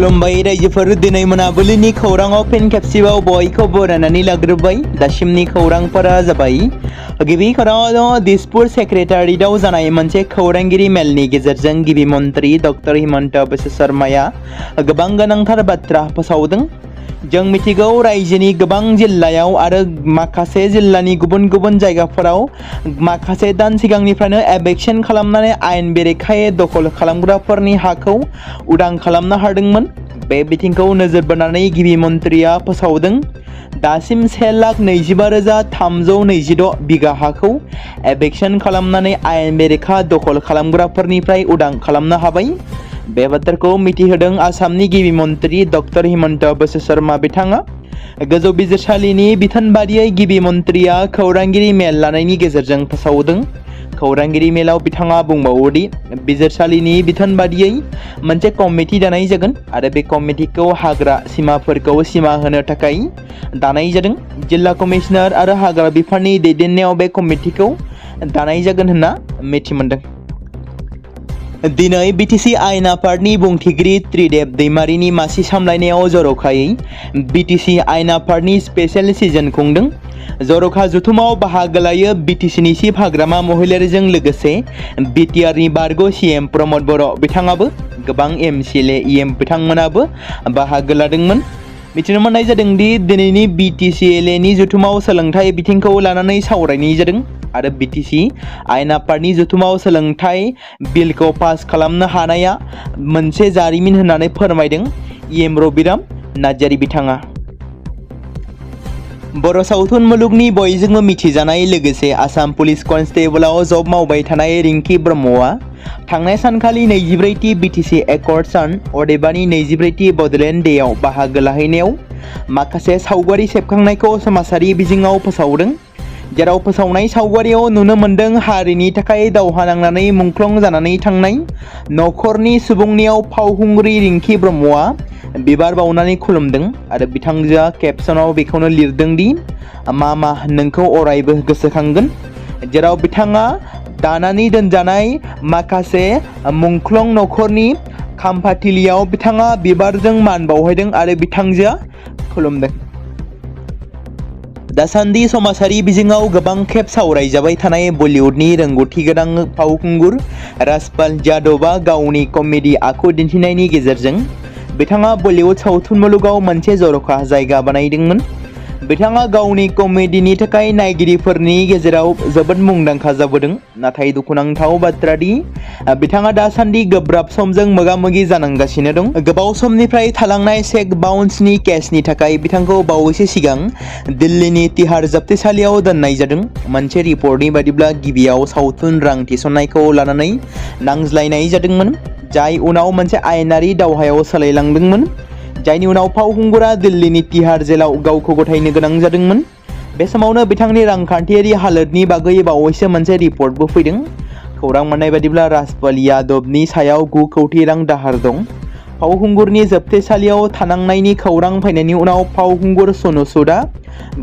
खुलुमबाय रायजोफोर दिनै मोनाबिलिनि खौराङाव फिन खेबसेबाव बयखौ बरायनानै लाग्रोबाय। दासिमनि खौरांफोरा जाबाय गिबि खौराङाव दिसपुर सेक्रेटारियेटआव जानाय मोनसे खौरांगिरि मेलनि गेजेरजों गिबि मन्त्रि डक्टर हिमन्त बिश्व शर्माया गोबां गोनांथार बाथ्रा फोसावदों। जों मिथिगौ रायजोनि गोबां जिल्लायाव आरो माखासे जिल्लानि गुबुन गुबुन जायगाफोराव माखासे दान सिगांनिफ्रायनो एभिक्शन खालामनानै आयेन बेरेखायै दखल खालामग्राफोरनि हाखौ उदां खालामनो हादोंमोन। बे बिथिंखौ नोजोर बोनानै गिबि मन्थ्रिया फोसावदों दासिम 1,09,326 बिगा हाखौ एभिक्शन खालामनानै आयेन बेरेखा दखल खालामग्राफोरनिफ्राय उदां खालामनो हाबाय। बे बाथ्राखौ मिथिहोदों आसामनि गिबि मन्थ्रि डक्टर हिमन्त बिश्व शर्मा बिथाङा। गोजौ बिजिरसालिनि बिथोन बादियै गिबि मन्थ्रिया खौरांगिरि मेल लानायनि गेजेरजों फोसावदों। खौरांगिरि मेलाव बिथाङा बुंबावोदि बिजिरसालिनि बिथोन बादियै मोनसे कमिटि दानाय जागोन आरो बे कमिटिखौ हाग्रा सिमाफोरखौ सिमा होनो थाखाय दानाय जादों। जिल्ला कमिशनार आरो हाग्रा बिफाननि दैदेननायाव बे कमिटिखौ दानाय जागोन होनना मिथि मोनदों। दिनै बिटिसि आयेन आफादनि बुंथिगिरि त्रिदेब दैमारिनि मासि सामलायनायाव जर'खायै बिटिसि आयेन आफादनि स्पेशल सिजन खुंदों। जर'खा जथुमाव बाहागो लायो बिटिसिनि चिफ हाग्रामा महिलारिजों लोगोसे बिटिआरनि बारग' CM प्रमद बर' बिथाङाबो गोबां MCLA EM बिथांमोनाबो बाहागो लादोंमोन। मिथिनो मोननाय जादोंदि दिनैनि BTCLAनि जथुमाव सोलोंथाइ बिथिंखौ लानानै सावरायनाय जादों आरो बिटिसि आयेन आफादनि जथुमाव सोलोंथाइ बिलखौ पास खालामनो हानाया मोनसे जारिमिन होननानै फोरमायदों EM रबिराम नार्जारी बिथाङा। बर' सावथुन मुलुगनि बयजोंबो मिथिजानाय लोगोसे आसाम पुलिस कनस्टेबलाव जब मावबाय थानाय रिंकी ब्रह्मआ थांनाय सानखालि 24थि बिटिसि एकर्ड सान अदेबानि 24थि बड'लेण्ड डेआव बाहागो लाहैनायाव माखासे सावगारि सेबखांनायखौ समाजारि बिजोङाव फोसावदों। जेराव फोसावनाय सावगारियाव नुनो मोन्दों हारिनि थाखाय दावहा नांनानै मुंख्लं जानानै थांनाय नखरनि सुबुंनियाव फावखुंग्रि रिंकी ब्रह्मआ बिबार बावनानै खुलुमदों आरो बिथांजोआ केपसनाव बेखौनो लिरदों दि मामा नोंखौ अरायबो गोसोखांगोन। जेराव बिथाङा दानानै दोनजानाय माखासे मुंख्लं नखरनि खाम्फाथिलियाव बिथाङा बिबारजों मान बावहैदों आरो बिथांजोआ खुलुमदों। दासान्दि समाजारि बिजोङाव गोबां खेब सावरायजाबाय थानाय बलिउडनि रोंगौथि गोनां फावखुंगुर राजपाल यादवआ गावनि कमेडि आखु दिन्थिनायनि गेजेरजों बिथाङा बलिउड सावथुन मुलुगाव मोनसे जर'खा जायगा बानायदोंमोन। बिथाङा गावनि कमेडिनि थाखाय नायगिरिफोरनि गेजेराव जोबोद मुंदांखा जाबोदों। नाथाय दुखुनांथाव बाथ्रा दि बिथाङा दासान्दि गोब्राब समजों मोगा-मोगि जानांगासिनो दं। गोबाव समनिफ्राय थालांनाय चेक बाउन्सनि केसनि थाखाय बिथांखौ बावैसो सिगां दिल्लीनि तिहार जोबथेसालियाव दोननाय जादों। मोनसे रिपर्टनि बायदिब्ला गिबियाव सावथुन रां थिसननायखौ लानानै नांज्लायनाय जादोंमोन, जाय उनाव मोनसे आयेनारि दावहायाव सोलायलांदोंमोन, जायनि उनाव फावखुंगुरा दिल्लीनि तिहार जेलाव गावखौ गथायनो गोनां जादोंमोन। बे समावनो बिथांनि रांखान्थियारि हालोदनि बागै बावैसो मोनसे रिपर्टबो फैदों। खौरां मोननाय बायदिब्ला राजपाल यादवनि सायाव 9 कौटि रां दाहार दं। फावखुंगुरनि जोबथेसालियाव थानांनायनि खौरां फैनायनि उनाव फावखुंगुर सनु सूदआ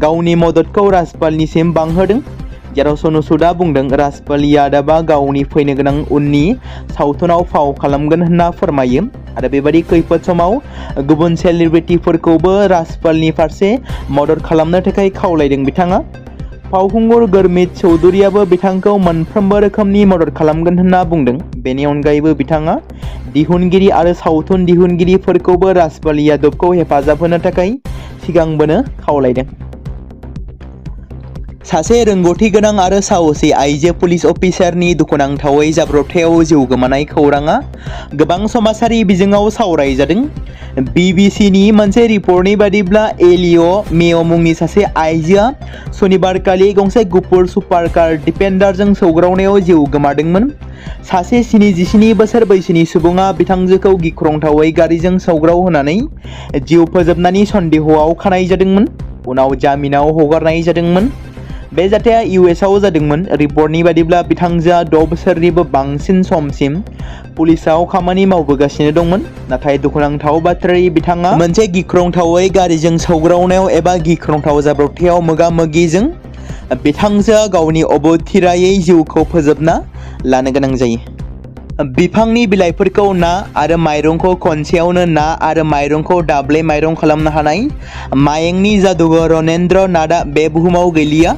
गावनि मददखौ राजपालनिसिम बांहोदों। जेराव सनु सूदआ बुंदों राजपाल यादवआ गावनि फैनो गोनां उननि सावथुनाव फाव खालामगोन होनना फोरमायो आरो बेबादि खैफोद समाव गुबुन सेलिब्रिटिफोरखौबो राजपालनि फारसे मदद खालामनो थाखाय खावलायदों बिथाङा। फावखुंगुर गुरमीत चौधुरीयाबो बिथांखौ मोनफ्रोमबो रोखोमनि मदद खालामगोन होनना बुंदों। बेनि अनगायैबो बिथाङा दिहुनगिरि आरो सावथुन दिहुनगिरिफोरखौबो राजपाल यादवखौ हेफाजाब होनो थाखाय सिगांबोनो खावलायदों। सासे रोंगौथि गोनां आरो साहसि आइजो पुलिस अफिसारनि दुखुनांथावै जाब्रबथायाव जिउ गोमानाय खौराङा गोबां समाजारि बिजोङाव सावरायजादों। BBCनि मोनसे रिपर्टनि बादिब्ला एलिय' मेय' मुंनि सासे आइजोआ सनिबारखालि गंसे गुफुर सुपारकार डिफेन्डारजों सौग्रावनायाव जिउ गोमादोंमोन। सासे 77 बोसोर बैसोनि सुबुङा बिथांजोखौ गिख्रंथावै गारिजों सौग्राव होनानै जिउ फोजोबनायनि सन्देहआव खानाय जादोंमोन, उनाव जामिनाव हगारनाय जादोंमोन। बे जाथाया USआव जादोंमोन। रिपर्टनि बादिब्ला बिथांजोआ 6 बोसोरनिबो बांसिन समसिम पुलिसाव खामानि मावबोगासिनो दंमोन। नाथाय दुखुनांथाव बाथ्रायै बिथाङा मोनसे गिख्रंथावै गारिजों सौग्रावनायाव एबा गिख्रंथाव जाब्रबथायाव मोगा-मोगिजों बिथांजोआ गावनि अबथिरायै जिउखौ फोजोबना लानो गोनां जायो। बिफांनि बिलाइफोरखौ ना आरो माइरंखौ खनसेयावनो ना आरो माइरंखौ दाब्ले माइरं खालामनो हानाय मायेंनि जादुगर रनेन्द्र नाथआ बे बुहुमाव गैलिया।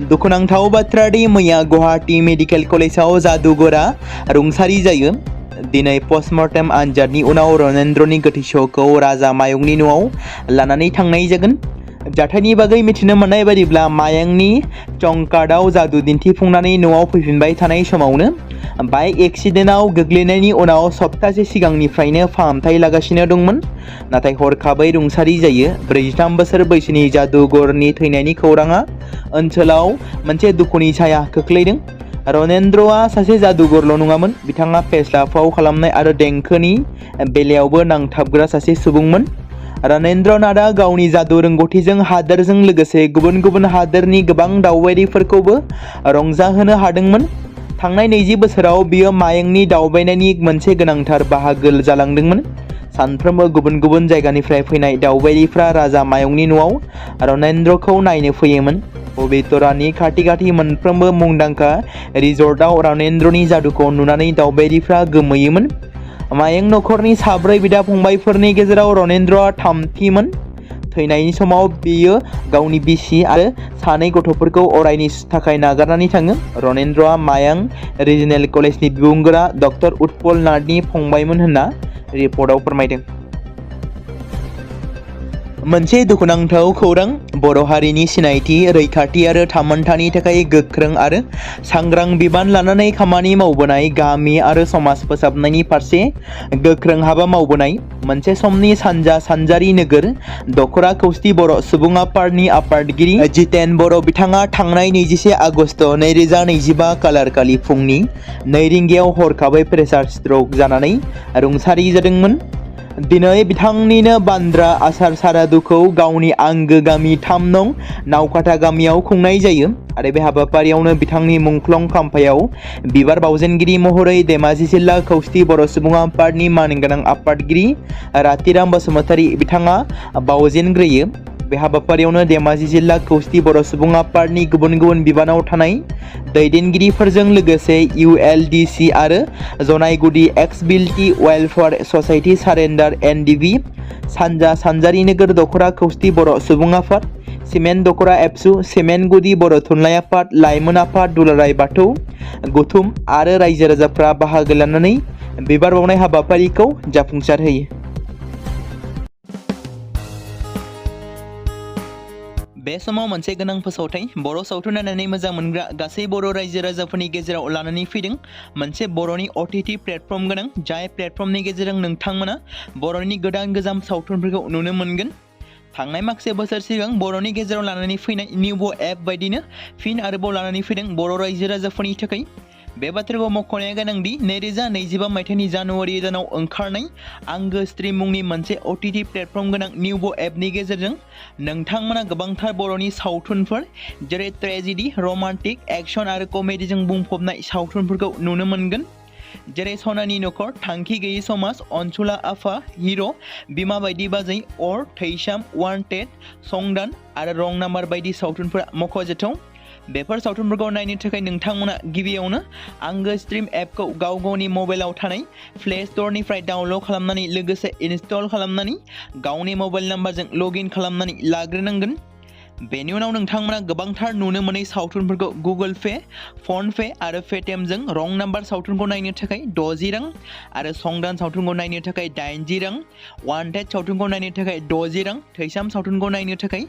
दुखुनांथाव बाथ्रा दि मैया गुवाहाटी मेडिकेल कलेजाव जादुगरा रुंसारि जायो। दिनै पस्टमर्टेम आनजादनि उनाव रनेन्द्रनि गोथै सहखौ राजा मायंनि न'आव लानानै थांनाय जागोन। जाथायनि बागै मिथिनो मोननाय बादिब्ला मायंनि चंकाटआव जादु दिन्थिफुंनानै न'आव फैफिनबाय थानाय समावनो बाइक एक्सिडेन्टआव गोग्लैनायनि उनाव सप्तासे सिगांनिफ्रायनो फाहामथाय लागासिनो दंमोन। नाथाय हरखाबै रुंसारि जायो। 43 बोसोर बैसोनि जादुगरनि थैनायनि खौराङा ओनसोलाव मोनसे दुखुनि साया खोख्लैदों। रनेन्द्रआ सासे जादुगरल' नङामोन, बिथाङा फेस्ला फाव खालामनाय आरो देंखोनि बेलायावबो नांथाबग्रा सासे सुबुंमोन। रनेन्द्र नाथआ गावनि जादु रोंगौथिजों हादोरजों लोगोसे गुबुन गुबुन हादोरनि गोबां दावबायारिफोरखौबो रंजाहोनो हादोंमोन। थांनाय 20 बोसोराव बियो मायंनि दावबायनायनि मोनसे गोनांथार बाहागो जालांदोंमोन। सानफ्रोमबो गुबुन गुबुन जायगानिफ्राय फैनाय दावबायारिफ्रा राजा मायंनि न'आव रनेन्द्रखौ नायनो फैयोमोन। बबेतरानि खाथि मोनफ्रोमबो मुंदांखा रिजर्टआव रनेन्द्रनि जादुखौ नुनानै दावबायारिफ्रा गोमोयोमोन। मायं नखरनि 4 बिदा फंबायफोरनि गेजेराव रनेन्द्रआ थामथिमोन। थैनायनि समाव बियो गावनि बिसि आरो 2 गथ'फोरखौ अरायनि थाखाय नागारनानै थाङो। रनेन्द्रआ मायं रिजनेल कलेजनि बिबुंगोरा डक्टर उत्पल नाथनि फंबायमोन होनना रिपर्टआव फोरमायदों। मोनसे दुखुनांथाव खौरां। बर' हारिनि सिनायथि, रैखाथि आरो थामोनथानि थाखाय गोख्रों आरो सांग्रां बिबान लानानै खामानि मावबोनाय, गामि आरो समाज फोसाबनायनि फारसे गोख्रों हाबा मावबोनाय मोनसे समनि सानजा सानजारि नोगोर दखरा खौस्टि बर' सुबुं आफादनि आफादगिरि जितेन बर' बिथाङा थांनाय 21 आगस्ट 2025 खालारखालि फुंनि 2 रिंगायाव हरखाबै प्रेसार स्ट्रक जानानै रुंसारि जादोंमोन। दिनै बिथांनिनो बान्द्रा आसार सारादुखौ गावनि आंगो गामि 3 नं नावकाटा गामियाव खुंनाय जायो आरो बे हाबाफारियावनो बिथांनि मुंख्लं खाम्फायाव बिबार बावजेनगिरि महरै धेमाजि जिल्ला खौस्टि बर' सुबुं आफादनि मानगोनां आफादगिरि रातिराम बसुमतारी बिथाङा बावजेनग्रोयो। बे हाबाफारियावनो धेमाजि जिल्ला खौस्टि बर' सुबुं आफादनि गुबुन गुबुन बिबानाव थानाय दैदेनगिरिफोरजों लोगोसे ULDC आरो जनायगुदि एक्सबिलिटि वेलफेयार ससाइटि सारेन्डार NDB, सानजा सानजारि नोगोर दखरा खौस्टि बर' सुबुं आफाद, सिमेन्ट दखरा एबसु, सिमेन्ट गुदि बर' थुनलाइ आफाद, लाइमोन आफाद दुलाराय बाथौ गौथुम आरो रायजो राजाफ्रा बाहागो लानानै बिबार बावनाय हाबाफारिखौ जाफुंसार होयो। बे समाव मोनसे गोनां फोसावथाय बर' सावथुन नायनानै मोजां मोनग्रा गासै बर' रायजो राजाफोरनि गेजेराव लानानै फैदों मोनसे बर'नि OTT प्लेटफर्म गोनां, जाय प्लेटफर्मनि गेजेरजों नोंथांमोना बर'नि गोदान सावथुनफोरखौ नुनो मोनगोन। थांनाय माखासे बोसोर सिगां बर'नि गेजेराव लानानै फैनाय निउबो एप बायदिनो फिन आरोबाव लानानै फैदों बर' रायजो राजाफोरनि थाखाय। बे बाथ्राखौ मख'नाया गोनांदि 2025 मायथाइनि जानुवारि दानाव ओंखारनाय आंगो स्ट्रिम मुंनि मोनसे OTT प्लेटफर्म गोनां निउबो एपनि गेजेरजों नोंथांमोना गोबांथार बर'नि सावथुनफोर जेरै ट्रेजेडि, रमान्टिक, एक्शन आरो कमेडिजों बुंफबनाय सावथुनफोरखौ नुनो मोनगोन। जेरै सनानि नखर, थांखि गैयै समाज, अनसुला आफा, हिर', बिमा बायदि बाजै, अर, थैसाम, वान्टेड, संदान आरो रं नाम्बार बायदि सावथुनफोरा मख'जाथाव। बेफोर सावथुनफोरखौ नायनो थाखाय नोंथांमोना गिबियावनो आंगो स्ट्रिम एपखौ गाव गावनि मबाइलाव थानाय प्ले स्ट'रनिफ्राय डाउनल'ड खालामनानै लोगोसे इनस्टल खालामनानै गावनि मबाइल नाम्बारजों लगइन खालामनानै लाग्रोनांगोन। बेनि उनाव नोंथांमोना गोबांथार नुनो मोनै सावथुनफोरखौ गुगोल पे, फन पे आरो पेटिएमजों रं नाम्बार सावथुनखौ नायनो थाखाय 60 रां आरो संदान सावथुनखौ नायनो थाखाय 80 रां, वान्टेड सावथुनखौ नायनो थाखाय 60 रां, थैसाम सावथुनखौ नायनो थाखाय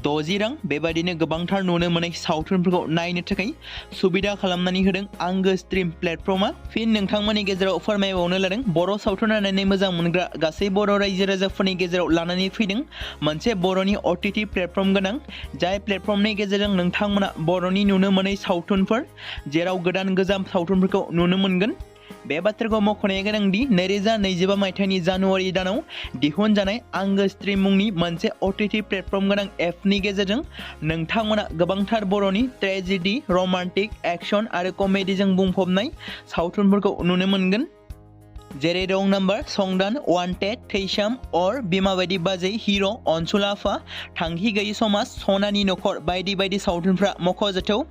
60 रां बेबायदिनो गोबांथार नुनो मोनै सावथुनफोरखौ नायनो थाखाय सुबिदा खालामनानै होदों आंगो स्ट्रिम प्लेटफर्मा। फिन नोंथांमोननि गेजेराव फोरमायबावनो लादों बर' सावथुन नायनानै मोजां मोनग्रा गासै बर' रायजो राजाफोरनि गेजेराव लानानै फैदों मोनसे बर'नि OTT प्लेटफर्म गोनां, जाय प्लेटफर्मनि गेजेरजों नोंथांमोना बर'नि नुनो मोनै सावथुनफोर जेराव गोजाम सावथुनफोरखौ नुनो मोनगोन। बे बाथ्राखौ मख'नाया गोनांदि 2025 मायथाइनि जानुवारि दानाव दिहुनजानाय आंगो स्ट्रिम मुंनि मोनसे OTT प्लेटफर्म गोनां एपनि गेजेरजों नोंथांमोना गोबांथार बर'नि ट्रेजेडि, रमान्टिक, एक्शन आरो कमेडिजों बुंफबनाय सावथुनफोरखौ नुनो मोनगोन। जेरै रं नाम्बार, संदान, वान्टेड, थैसाम, अर, बिमा बायदि बाजै, हिर', अनसुलाफा, थांखि गैयि समाज, सनानि नखर बायदि बायदि सावथुनफ्रा मख'जाथाव।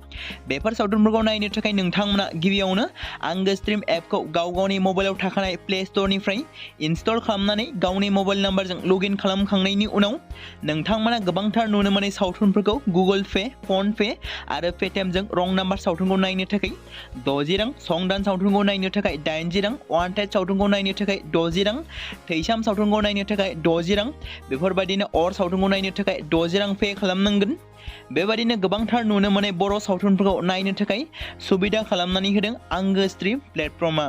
बेफोर सावथुनफोरखौ नायनो थाखाय नोंथांमोना गिबियावनो आंगो स्ट्रिम एपखौ गाव-गावनि मबाइलाव थाखानाय प्ले स्ट'रनिफ्राय इनस्टल खालामनानै गावनि मबाइल नाम्बारजों लगइन खालामखांनायनि उनाव नोंथांमोना गोबांथार नुनो मोननाय सावथुनफोरखौ गुगोल पे, फन पे आरो पेटिएमजों रं नाम्बार सावथुनखौ नायनो थाखाय 60 रां, संदान सावथुनखौ नायनो थाखाय 80 रां, वान्टेड सावथुनखौ नायनो थाखाय 60 रां, थैसाम सावथुनखौ नायनो थाखाय 60 रां, बेफोरबायदिनो अर सावथुनखौ नायनो थाखाय 60 रां पे खालामनांगोन। बेबायदिनो गोबांथार नुनो मोननाय बर' सावथुनफोरखौ नायनो थाखाय सुबिदा खालामनानै होदों आंगो स्ट्रिम प्लेटफर्मआ।